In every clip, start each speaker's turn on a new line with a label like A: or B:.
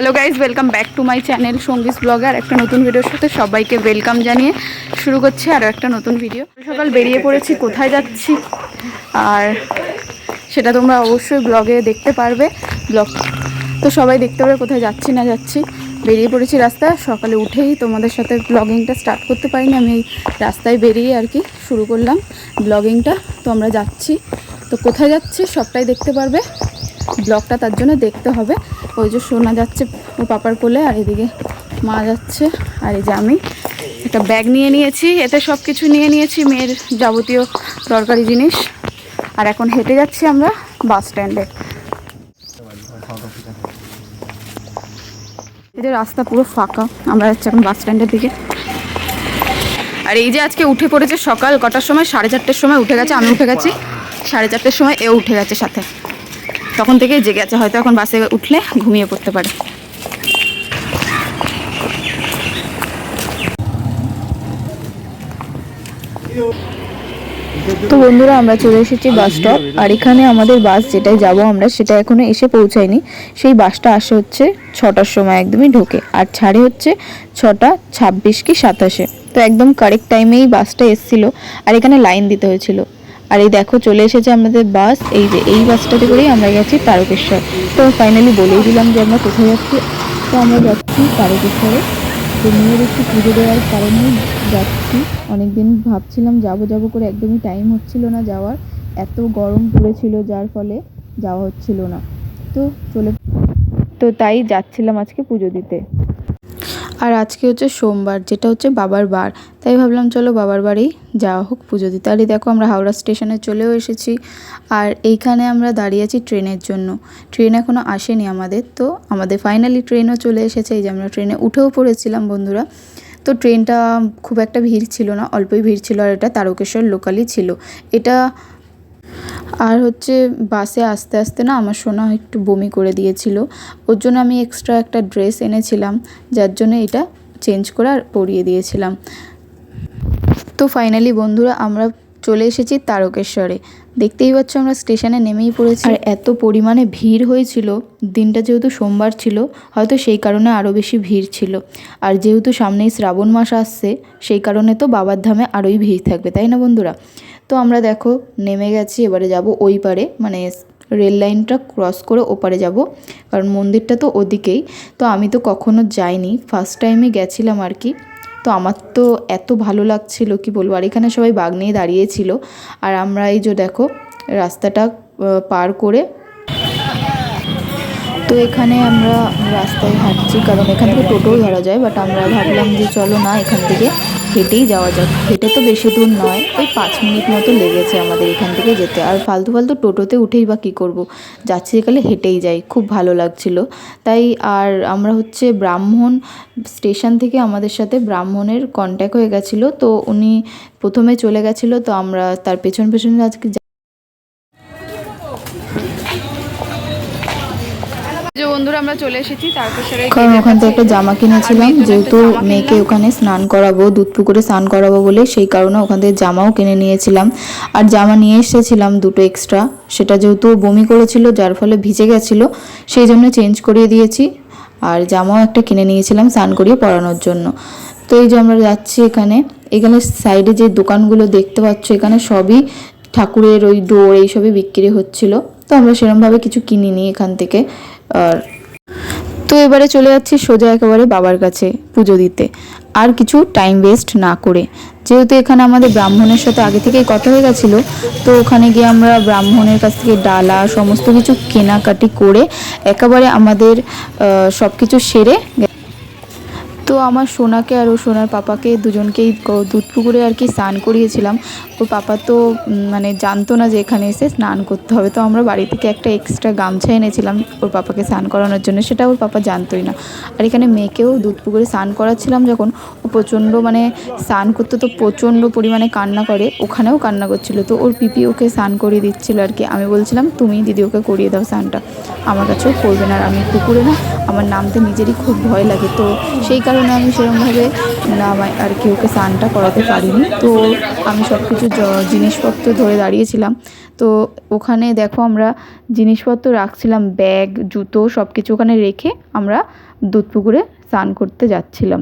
A: Hello guys, welcome back to my channel সঙ্গীস blogger. একটা নতুন ভিডিওর সাথে সবাইকে ওয়েলকাম জানিয়ে শুরু করছি আরও একটা নতুন ভিডিও। সকাল বেরিয়ে পড়েছি, কোথায় যাচ্ছি আর সেটা তোমরা অবশ্যই ব্লগে দেখতে পারবে। ব্লগ তো সবাই দেখতে পাবে কোথায় যাচ্ছি না যাচ্ছি। বেরিয়ে পড়েছি রাস্তায়, সকালে উঠেই তোমাদের সাথে ব্লগিংটা স্টার্ট করতে পারিনি, আমি এই রাস্তায় বেরিয়ে আর কি শুরু করলাম ব্লগিংটা। তো আমরা যাচ্ছি, তো কোথায় যাচ্ছি সবটাই দেখতে পারবে, ব্লগটা তার জন্য দেখতে হবে। ওই যে সোনা যাচ্ছে ও পাপার কোলে, আর এদিকে মা যাচ্ছে, আর এই যে আমি একটা ব্যাগ নিয়ে নিয়েছি, এতে সব কিছু নিয়ে নিয়েছি, মেয়ের যাবতীয় দরকারি জিনিস। আর এখন হেঁটে যাচ্ছি আমরা বাস স্ট্যান্ডে। এই যে রাস্তা পুরো ফাঁকা, আমরা যাচ্ছি এখন বাস স্ট্যান্ডের দিকে। আর এই যে আজকে উঠে পড়েছে সকাল কটার সময়, 4:30টার সময় উঠে গেছে, আমি উঠে গেছি 4:30টার সময়, এও উঠে গেছে সাথে। তখন থেকেই জেগে আছে, হয়তো এখন বাসে উঠলে ঘুমিয়ে পড়তে পারে। তো বন্ধুরা, আমরা চলে এসেছি বাস স্টপ, আর এখানে আমাদের বাস যেটাই যাব আমরা সেটা এখনো এসে পৌঁছায়নি। সেই বাসটা আসে হচ্ছে 6টার সময়, একদমই ঢোকে, আর ছাড়ে হচ্ছে 6:26 কি 27। তো একদম কারেক্ট টাইমেই বাসটা এসেছিলো, আর এখানে লাইন দিতে হয়েছিল। আর এই দেখো চলে এসেছে আমাদের বাস, এই যে এই বাসটাতে করেই আমরা গেছি তারকেশ্বর। তো ফাইনালি বলেই দিলাম যে আমরা কোথায় যাচ্ছি। তো আমরা যাচ্ছি তারকেশ্বরে, তো মেয়ের একটু পুজো দেওয়ার কারণেই যাচ্ছি। অনেকদিন ভাবছিলাম যাবো যাবো করে, একদমই টাইম হচ্ছিল না যাওয়ার, এত গরম পড়েছিল যার ফলে যাওয়া হচ্ছিল না। তো তাই যাচ্ছিলাম আজকে পুজো দিতে। আর আজকে হচ্ছে সোমবার, যেটা হচ্ছে বাবার বার, তাই ভাবলাম চলো বাবার বাড়ি যাওয়া হোক পুজো দিতে। আর দেখো আমরা হাওড়া স্টেশনে চলেও এসেছি, আর এইখানে আমরা দাঁড়িয়ে আছি ট্রেনের জন্য। ট্রেন এখনও আসেনি আমাদের, তো আমাদের ফাইনালি ট্রেনও চলে এসেছে। এই যে আমরা ট্রেনে উঠেও পড়েছিলাম বন্ধুরা। তো ট্রেনটা খুব একটা ভিড় ছিল না, অল্পই ভিড় ছিল, আর এটা তারকেশ্বর লোকালই ছিল এটা। আর হচ্ছে বাসে আস্তে আস্তে না আমার সোনা একটু বমি করে দিয়েছিল, ওর জন্য আমি এক্সট্রা একটা ড্রেস এনেছিলাম, যার জন্য এটা চেঞ্জ করে আর পরিয়ে দিয়েছিলাম। তো ফাইনালি বন্ধুরা আমরা চলে এসেছি তারকেশ্বরে। দেখতেই পাচ্ছ আমরা স্টেশনে নেমেই পড়েছি, আর এত পরিমাণে ভিড় হয়েছিল, দিনটা যেহেতু সোমবার ছিল হয়তো সেই কারণে আরও বেশি ভিড় ছিল। আর যেহেতু সামনেই শ্রাবণ মাস আসছে, সেই কারণে তো বাবার ধামে আরোই ভিড় থাকবে, তাই না বন্ধুরা? তো আমরা দেখো নেমে গেছি, এবারে যাব ওই পারে, মানে রেল লাইনটা ক্রস করে ওপারে যাব, কারণ মন্দিরটা তো ওদিকেই। তো আমি তো কখনো যাইনি, ফার্স্ট টাইমে গেছিলাম আর কি। তো আমার তো এত ভালো লাগছিল কি বলবো। আর এখানে সবাই বাগ নিয়ে দাঁড়িয়েছিল, আর আমরা এই যে দেখো রাস্তাটা পার করে, তো এখানে আমরা রাস্তায় হাঁটছি, কারণ এখান থেকে টোটোও ধরা যায়, বাট আমরা ভাবলাম যে চলো না, এখান থেকে হেঁটেই যাওয়া যাক। হেঁটে তো বেশি দূর নয়, ওই 5 মিনিট মতো লেগেছে আমাদের এখান থেকে যেতে। আর ফালতু ফালতু টোটোতে উঠেই বা কী করবো, যাচ্ছি এখানে হেঁটেই যাই, খুব ভালো লাগছিল তাই। আর আমরা হচ্ছে ব্রাহ্মণ স্টেশন থেকে আমাদের সাথে ব্রাহ্মণের কন্ট্যাক্ট হয়ে গেছিলো, তো উনি প্রথমে চলে গেছিলো, তো আমরা তার পেছন পেছনে আজকে বন্ধুরা আমরা চলে এসেছি তারকেশ্বরে। কারণ ওখান থেকে একটা জামা কিনেছিলাম, যেহেতু মেয়েকে ওখানে স্নান করাবো, দুধ পুকুরে স্নান করাবো বলে, সেই কারণে ওখান থেকে জামাও কিনে নিয়েছিলাম। আর জামা নিয়ে এসেছিলাম দুটো এক্সট্রা, সেটা যেহেতু বমি করেছিল যার ফলে ভিজে গেছিলো, সেই জন্য চেঞ্জ করিয়ে দিয়েছি। আর জামাও একটা কিনে নিয়েছিলাম স্নান করিয়ে পরানোর জন্য। তো এই যে আমরা যাচ্ছি, এখানে সাইডে যে দোকানগুলো দেখতে পাচ্ছ, এখানে সবই ঠাকুরের ওই ডোর এইসবই বিক্রি হচ্ছিল, তো আমরা সেরকমভাবে কিছু কিনিনি এখান থেকে। আর তো এবারে চলে যাচ্ছি সোজা একেবারে বাবার কাছে পুজো দিতে, আর কিছু টাইম ওয়েস্ট না করে। যেহেতু এখানে আমাদের ব্রাহ্মণের সাথে আগে থেকেই কথা হয়ে গেছিলো, তো ওখানে গিয়ে আমরা ব্রাহ্মণের কাছ থেকে ডালা সমস্ত কিছু কেনাকাটি করে একেবারে আমাদের সব কিছু সেরে। তো আমার সোনাকে আর ও সোনার পাপাকে দুজনকেই দুধ পুকুরে আর কি স্নান করিয়েছিলাম। ওর পাপা তো মানে জানতো না যে এখানে এসে স্নান করতে হবে, তো আমরা বাড়ি থেকে একটা এক্সট্রা গামছা এনেছিলাম ওর পাপাকে স্নান করানোর জন্য, সেটা ওর পাপা জানতোই না। আর এখানে মেয়েকেও দুধ পুকুরে স্নান করাচ্ছিলাম যখন, ও প্রচণ্ড মানে স্নান করতে তো প্রচণ্ড পরিমাণে কান্না করে, ওখানেও কান্না করছিলো, তো ওর পিপি ওকে স্নান করিয়ে দিচ্ছিলো আর কি। আমি বলছিলাম তুমি দিদি ওকে করিয়ে দাও স্নানটা, আমার কাছেও করবে না, আর আমি পুকুরে না আমার নামতে নিজেরই খুব ভয় লাগে, তো সেই কারণে আমি সেরকমভাবে নামাই আর কি ওকে স্নানটা করাতে পারিনি। তো আমি সব কিছু জিনিসপত্র ধরে দাঁড়িয়েছিলাম, তো ওখানে দেখো আমরা জিনিসপত্র রাখছিলাম, ব্যাগ জুতো সব কিছু ওখানে রেখে আমরা দুধ পুকুরে স্নান করতে যাচ্ছিলাম।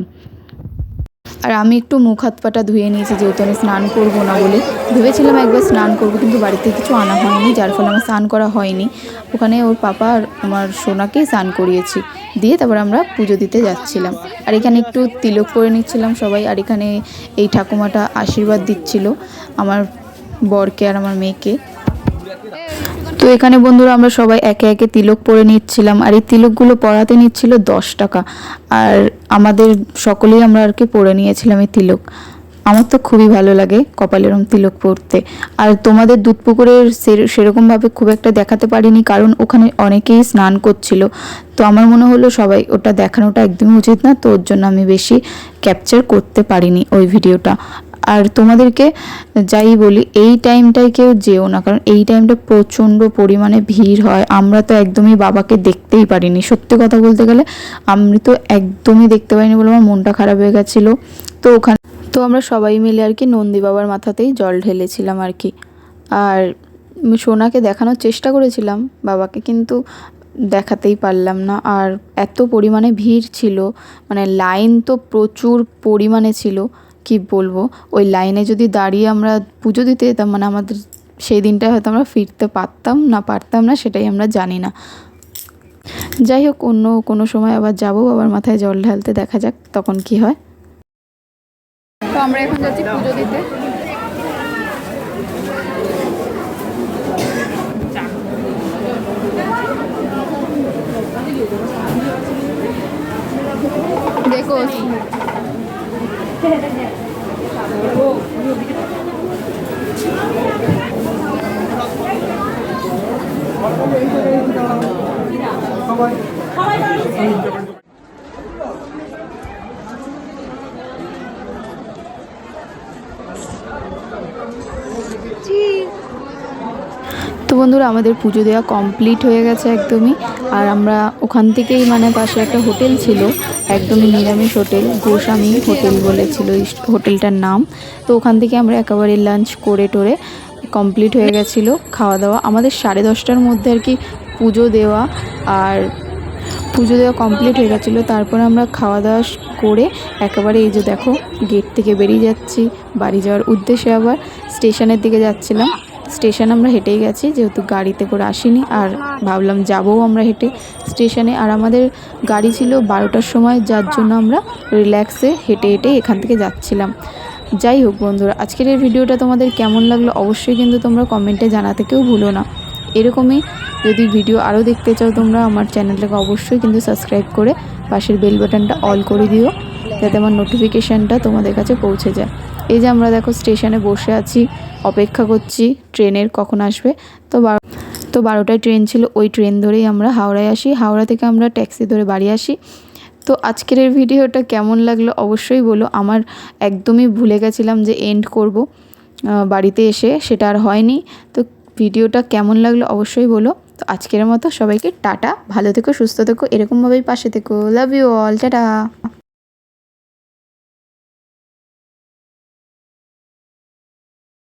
A: আর আমি একটু মুখ হাত পাটা ধুয়ে নিয়েছি, যেহেতু আমি স্নান করবো না বলে। ভেবেছিলাম একবার স্নান করবো, কিন্তু বাড়িতে কিছু আনা হয়নি, যার ফলে আমার স্নান করা হয়নি। ওখানে ওর পাপা আর আমার সোনাকেই স্নান করিয়েছি, দিয়ে তারপর আমরা পুজো দিতে যাচ্ছিলাম। আর এখানে একটু তিলক পরে নিচ্ছিলাম সবাই। আর এখানে এই ঠাকুমাটা আশীর্বাদ দিচ্ছিল আমার বরকে আর আমার মেয়েকে। তো এখানে বন্ধুরা আমরা সবাই একে একে তিলক পরে নিচ্ছিলাম। আর এই তিলকগুলো পরাতে নিচ্ছিল 10 টাকা। আর আমাদের সকলেই আমরা আর কি পরে নিয়েছিলাম এই তিলক। আমার তো খুবই ভালো লাগে কপালে এরম তিলক পরতে। আর তোমাদের দুধ পুকুরের সেরকমভাবে খুব একটা দেখাতে পারিনি, কারণ ওখানে অনেকেই স্নান করছিল। তো আমার মনে হলো সবাই ওটা দেখানোটা একদমই উচিত না, তো ওর জন্য আমি বেশি ক্যাপচার করতে পারিনি ওই ভিডিওটা। আর তোমাদেরকে যাই বলি, এই টাইমটায় কেউ যেও না, কারণ এই টাইমটা প্রচণ্ড পরিমাণে ভিড় হয়। আমরা তো একদমই বাবাকে দেখতেই পারিনি, সত্যি কথা বলতে গেলে আমি তো একদমই দেখতে পারিনি বলে আমার মনটা খারাপ হয়ে গেছিলো। তো আমরা সবাই মিলে আর কি নন্দী বাবার মাথাতেই জল ঢেলেছিলাম আর কি। আর সোনাকে দেখানোর চেষ্টা করেছিলাম বাবাকে, কিন্তু দেখাতেই পারলাম না। আর এত পরিমাণে ভিড় ছিল, মানে লাইন তো প্রচুর পরিমাণে ছিল, কি বলবো। ওই লাইনে যদি দাঁড়িয়ে আমরা পুজো দিতে যেতাম, মানে আমাদের সেই দিনটায় হয়তো আমরা ফিরতে পারতাম না, সেটাই আমরা জানি না। যাই হোক, অন্য কোনো সময় আবার যাবো বাবার মাথায় জল ঢালতে, দেখা যাক তখন কি হয়। তো আমরা এখন যাচ্ছি পুজো দিতে। দেখো তো বন্ধুরা, আমাদের পুজো দেওয়া কমপ্লিট হয়ে গেছে একদমই। আর আমরা ওখান থেকেই, মানে পাশে একটা হোটেল ছিল, একদমই নিরামিষ হোটেল, গোস্বামী হোটেল বলেছিল এই হোটেলটার নাম। তো ওখান থেকে আমরা একেবারে লাঞ্চ করে টোরে কমপ্লিট হয়ে গেছিলো খাওয়া দাওয়া। আমাদের 10:30টার মধ্যে আর কি পুজো দেওয়া কমপ্লিট হয়ে গেছিলো। তারপর আমরা খাওয়া দাওয়া করে একেবারে এই যে দেখো গেট থেকে বেরিয়ে যাচ্ছি বাড়ি যাওয়ার উদ্দেশ্যে। আবার স্টেশনের দিকে যাচ্ছিলাম। স্টেশন আমরা হেঁটেই গেছি, যেহেতু গাড়িতে করে আসিনি, আর ভাবলাম যাবো আমরা হেঁটে স্টেশনে। আর আমাদের গাড়ি ছিল 12টার সময়, যার জন্য আমরা রিল্যাক্সে হেঁটে হেঁটে এখান থেকে যাচ্ছিলাম। যাই হোক বন্ধুরা, আজকের এই ভিডিওটা তোমাদের কেমন লাগলো অবশ্যই কিন্তু তোমরা কমেন্টে জানাতে কেউ ভুলো না। এরকমই যদি ভিডিও আরও দেখতে চাও তোমরা আমার চ্যানেলটাকে অবশ্যই কিন্তু সাবস্ক্রাইব করে পাশের বেল বাটনটা অল করে দিও, যাতে আমার নোটিফিকেশানটা তোমাদের কাছে পৌঁছে যায়। এই যে আমরা দেখো স্টেশনে বসে আছি, অপেক্ষা করছি ট্রেনের কখন আসবে। তো 12টায় ট্রেন ছিল, ওই ট্রেন ধরেই আমরা হাওড়ায় আসি। হাওড়া থেকে আমরা ট্যাক্সি ধরে বাড়ি আসি। তো আজকের এই ভিডিওটা কেমন লাগলো অবশ্যই বলো। আমার একদমই ভুলে গেছিলাম যে এন্ড করব বাড়িতে এসে, সেটা আর হয়নি। তো ভিডিওটা কেমন লাগলো অবশ্যই বলো। তো আজকের মতো সবাইকে টাটা, ভালো থেকো, সুস্থ থেকো, এরকমভাবেই পাশে থেকো। Love you all, tata.